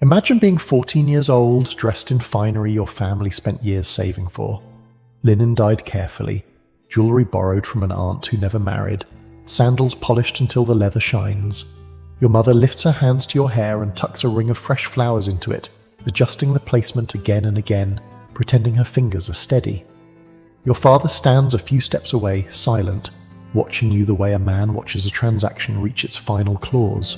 Imagine being 14 years old, dressed in finery your family spent years saving for. Linen dyed carefully, jewellery borrowed from an aunt who never married, sandals polished until the leather shines. Your mother lifts her hands to your hair and tucks a ring of fresh flowers into it, adjusting the placement again and again, pretending her fingers are steady. Your father stands a few steps away, silent, watching you the way a man watches a transaction reach its final clause.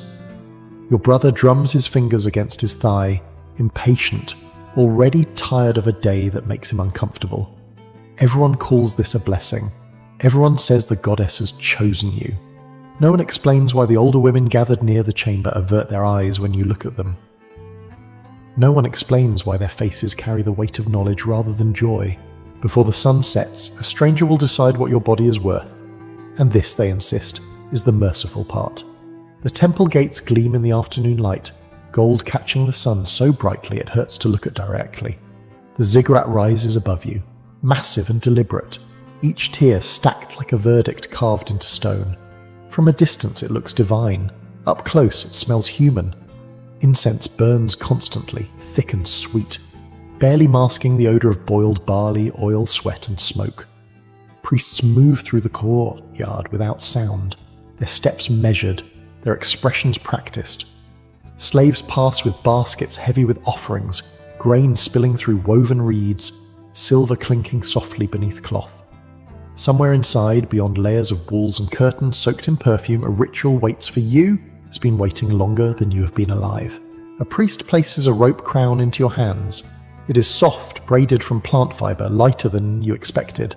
Your brother drums his fingers against his thigh, impatient, already tired of a day that makes him uncomfortable. Everyone calls this a blessing. Everyone says the goddess has chosen you. No one explains why the older women gathered near the chamber avert their eyes when you look at them. No one explains why their faces carry the weight of knowledge rather than joy. Before the sun sets, a stranger will decide what your body is worth. And this, they insist, is the merciful part. The temple gates gleam in the afternoon light, gold catching the sun so brightly it hurts to look at directly. The ziggurat rises above you, massive and deliberate, each tier stacked like a verdict carved into stone. From a distance it looks divine, up close it smells human. Incense burns constantly, thick and sweet, barely masking the odour of boiled barley, oil, sweat and smoke. Priests move through the courtyard without sound, their steps measured, their expressions practiced. Slaves pass with baskets heavy with offerings, grain spilling through woven reeds, silver clinking softly beneath cloth. Somewhere inside, beyond layers of walls and curtains soaked in perfume, a ritual waits for you, has been waiting longer than you have been alive. A priest places a rope crown into your hands. It is soft, braided from plant fibre, lighter than you expected.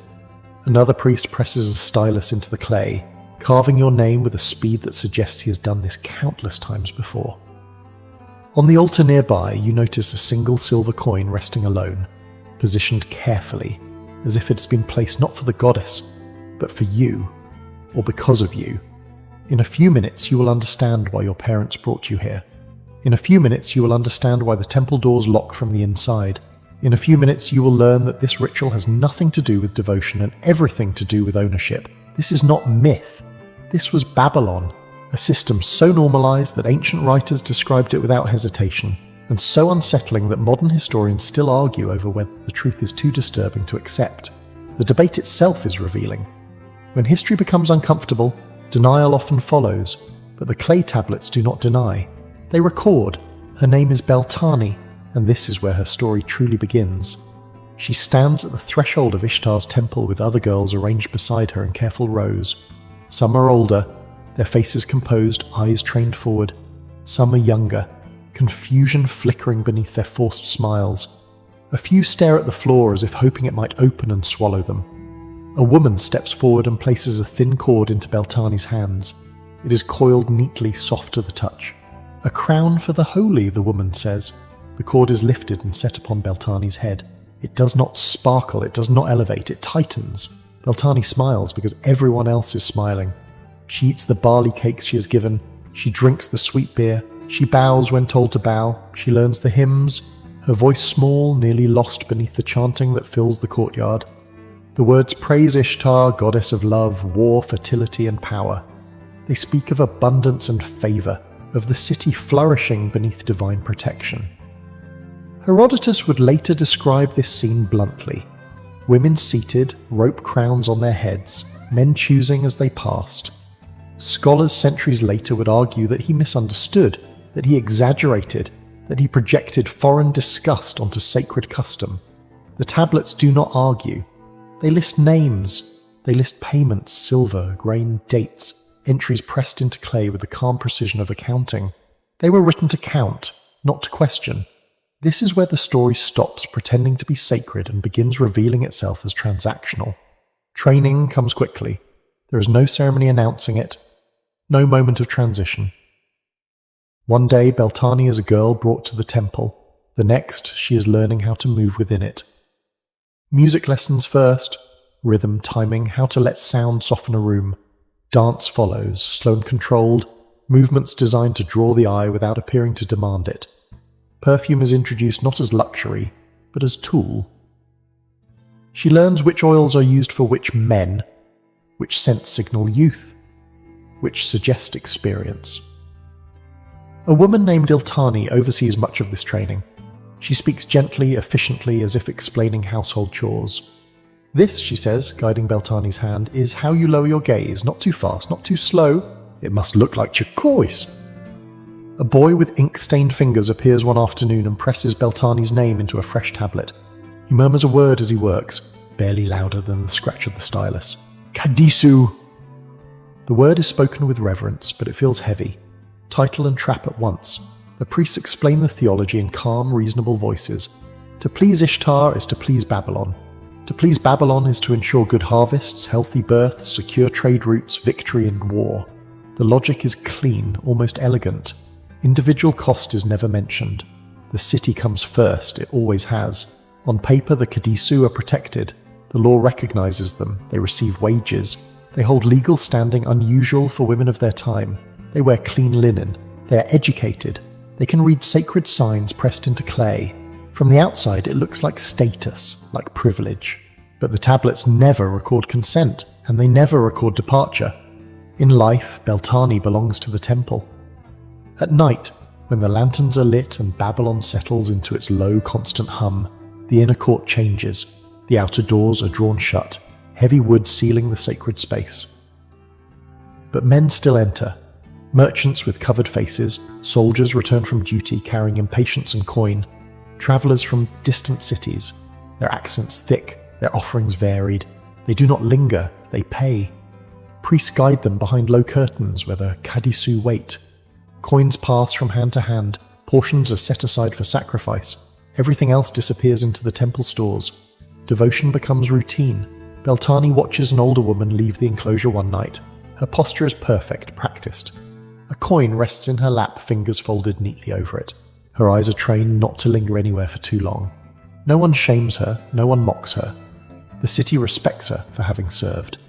Another priest presses a stylus into the clay, carving your name with a speed that suggests he has done this countless times before. On the altar nearby, you notice a single silver coin resting alone, positioned carefully, as if it has been placed not for the goddess, but for you, or because of you. In a few minutes you will understand why your parents brought you here. In a few minutes you will understand why the temple doors lock from the inside. In a few minutes you will learn that this ritual has nothing to do with devotion and everything to do with ownership. This is not myth. This was Babylon, a system so normalized that ancient writers described it without hesitation, and so unsettling that modern historians still argue over whether the truth is too disturbing to accept. The debate itself is revealing. When history becomes uncomfortable, denial often follows, but the clay tablets do not deny. They record. Her name is Beltani, and this is where her story truly begins. She stands at the threshold of Ishtar's temple with other girls arranged beside her in careful rows. Some are older, their faces composed, eyes trained forward. Some are younger, confusion flickering beneath their forced smiles. A few stare at the floor as if hoping it might open and swallow them. A woman steps forward and places a thin cord into Beltani's hands. It is coiled neatly, soft to the touch. "A crown for the holy," the woman says. The cord is lifted and set upon Beltani's head. It does not sparkle, it does not elevate, it tightens. Beltani smiles because everyone else is smiling. She eats the barley cakes she is given. She drinks the sweet beer. She bows when told to bow. She learns the hymns, her voice small, nearly lost beneath the chanting that fills the courtyard. The words praise Ishtar, goddess of love, war, fertility and power. They speak of abundance and favour, of the city flourishing beneath divine protection. Herodotus would later describe this scene bluntly. Women seated, rope crowns on their heads, men choosing as they passed. Scholars centuries later would argue that he misunderstood, that he exaggerated, that he projected foreign disgust onto sacred custom. The tablets do not argue. They list names, they list payments, silver, grain, dates, entries pressed into clay with the calm precision of accounting. They were written to count, not to question. This is where the story stops pretending to be sacred and begins revealing itself as transactional. Training comes quickly. There is no ceremony announcing it, no moment of transition. One day, Beltani is a girl brought to the temple. The next, she is learning how to move within it. Music lessons first, rhythm, timing, how to let sound soften a room. Dance follows, slow and controlled, movements designed to draw the eye without appearing to demand it. Perfume is introduced not as luxury, but as tool. She learns which oils are used for which men, which scents signal youth, which suggest experience. A woman named Beltani oversees much of this training. She speaks gently, efficiently, as if explaining household chores. This, she says, guiding Beltani's hand, is how you lower your gaze, not too fast, not too slow. It must look like turquoise. A boy with ink-stained fingers appears one afternoon and presses Beltani's name into a fresh tablet. He murmurs a word as he works, barely louder than the scratch of the stylus. Kadisu! The word is spoken with reverence, but it feels heavy. Title and trap at once. The priests explain the theology in calm, reasonable voices. To please Ishtar is to please Babylon. To please Babylon is to ensure good harvests, healthy births, secure trade routes, victory and war. The logic is clean, almost elegant. Individual cost is never mentioned. The city comes first, it always has. On paper, the kadisu are protected. The law recognizes them. They receive wages. They hold legal standing unusual for women of their time. They wear clean linen. They are educated. They can read sacred signs pressed into clay. From the outside, it looks like status, like privilege. But the tablets never record consent, and they never record departure. In life, Beltani belongs to the temple. At night, when the lanterns are lit and Babylon settles into its low, constant hum, the inner court changes. The outer doors are drawn shut, heavy wood sealing the sacred space. But men still enter. Merchants with covered faces, soldiers return from duty carrying impatience and coin, travellers from distant cities, their accents thick, their offerings varied. They do not linger, they pay. Priests guide them behind low curtains where the kadisu wait. Coins pass from hand to hand, portions are set aside for sacrifice. Everything else disappears into the temple stores. Devotion becomes routine. Beltani watches an older woman leave the enclosure one night. Her posture is perfect, practiced. A coin rests in her lap, fingers folded neatly over it. Her eyes are trained not to linger anywhere for too long. No one shames her, no one mocks her. The city respects her for having served,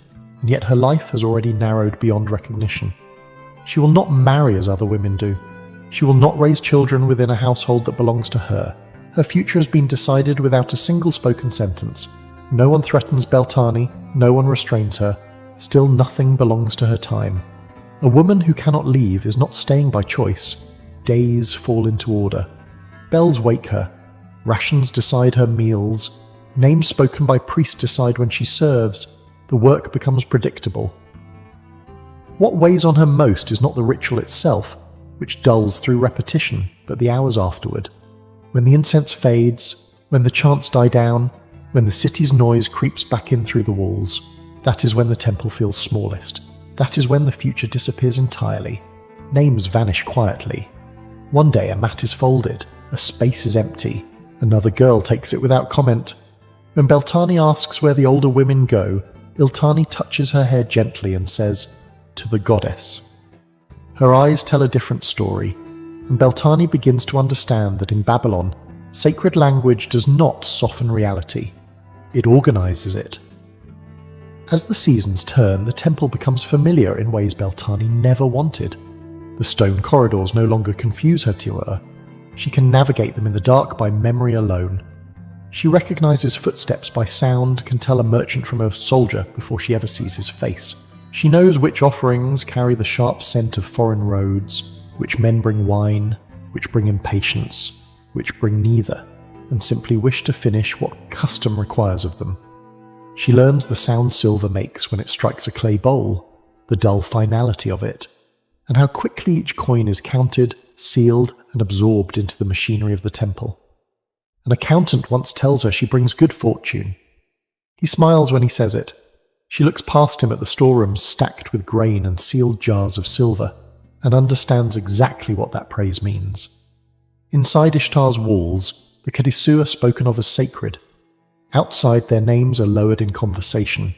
and yet her life has already narrowed beyond recognition. She will not marry as other women do. She will not raise children within a household that belongs to her. Her future has been decided without a single spoken sentence. No one threatens Beltani, no one restrains her. Still nothing belongs to her time. A woman who cannot leave is not staying by choice. Days fall into order. Bells wake her. Rations decide her meals. Names spoken by priests decide when she serves. The work becomes predictable. What weighs on her most is not the ritual itself, which dulls through repetition, but the hours afterward. When the incense fades, when the chants die down, when the city's noise creeps back in through the walls, that is when the temple feels smallest. That is when the future disappears entirely. Names vanish quietly. One day a mat is folded, a space is empty. Another girl takes it without comment. When Beltani asks where the older women go, Beltani touches her hair gently and says, "To the goddess." Her eyes tell a different story, and Beltani begins to understand that in Babylon, sacred language does not soften reality. It organizes it. As the seasons turn, the temple becomes familiar in ways Beltani never wanted. The stone corridors no longer confuse her terror. She can navigate them in the dark by memory alone. She recognizes footsteps by sound, can tell a merchant from a soldier before she ever sees his face. She knows which offerings carry the sharp scent of foreign roads, which men bring wine, which bring impatience, which bring neither, and simply wish to finish what custom requires of them. She learns the sound silver makes when it strikes a clay bowl, the dull finality of it, and how quickly each coin is counted, sealed, and absorbed into the machinery of the temple. An accountant once tells her she brings good fortune. He smiles when he says it. She looks past him at the storerooms stacked with grain and sealed jars of silver, and understands exactly what that praise means. Inside Ishtar's walls, the kadisu are spoken of as sacred. Outside, their names are lowered in conversation.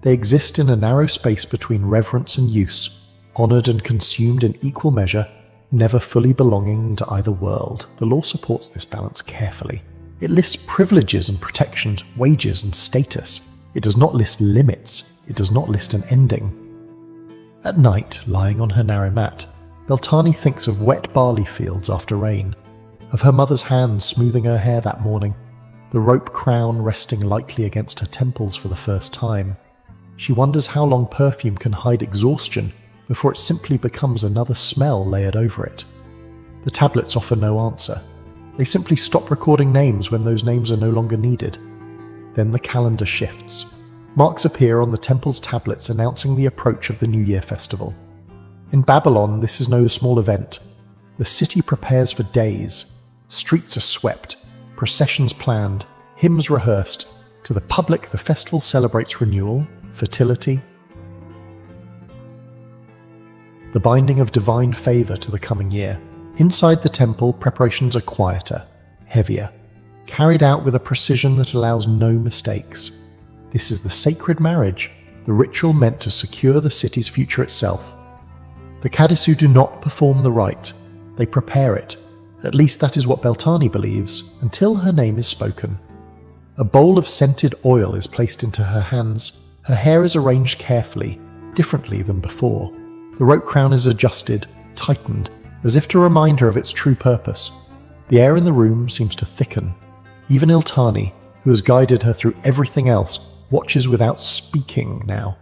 They exist in a narrow space between reverence and use, honoured and consumed in equal measure, never fully belonging to either world. The law supports this balance carefully. It lists privileges and protections, wages and status. It does not list limits. It does not list an ending. At night, lying on her narrow mat, Beltani thinks of wet barley fields after rain, of her mother's hands smoothing her hair that morning, the rope crown resting lightly against her temples for the first time. She wonders how long perfume can hide exhaustion before it simply becomes another smell layered over it. The tablets offer no answer. They simply stop recording names when those names are no longer needed. Then the calendar shifts. Marks appear on the temple's tablets announcing the approach of the New Year festival. In Babylon, this is no small event. The city prepares for days. Streets are swept, processions planned, hymns rehearsed. To the public, the festival celebrates renewal, fertility, the binding of divine favour to the coming year. Inside the temple, preparations are quieter, heavier, carried out with a precision that allows no mistakes. This is the sacred marriage, the ritual meant to secure the city's future itself. The kadisu do not perform the rite, they prepare it. At least that is what Beltani believes, until her name is spoken. A bowl of scented oil is placed into her hands. Her hair is arranged carefully, differently than before. The rope crown is adjusted, tightened, as if to remind her of its true purpose. The air in the room seems to thicken. Even Iltani, who has guided her through everything else, watches without speaking now.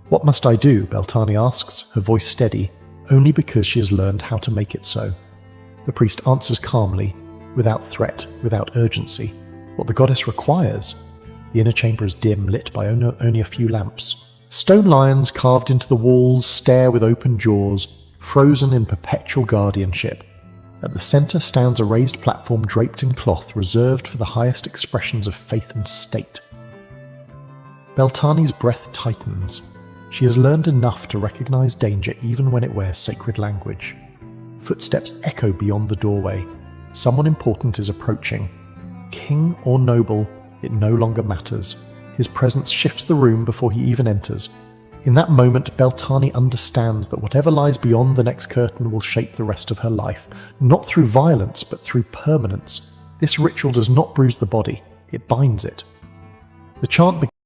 "What must I do?" Beltani asks, her voice steady, only because she has learned how to make it so. The priest answers calmly, without threat, without urgency. What the goddess requires. The inner chamber is dim, lit by only a few lamps. Stone lions carved into the walls stare with open jaws, frozen in perpetual guardianship. At the centre stands a raised platform draped in cloth reserved for the highest expressions of faith and state. Beltani's breath tightens. She has learned enough to recognise danger even when it wears sacred language. Footsteps echo beyond the doorway. Someone important is approaching. King or noble, it no longer matters. His presence shifts the room before he even enters. In that moment, Beltani understands that whatever lies beyond the next curtain will shape the rest of her life, not through violence, but through permanence. This ritual does not bruise the body, it binds it. The chant begins.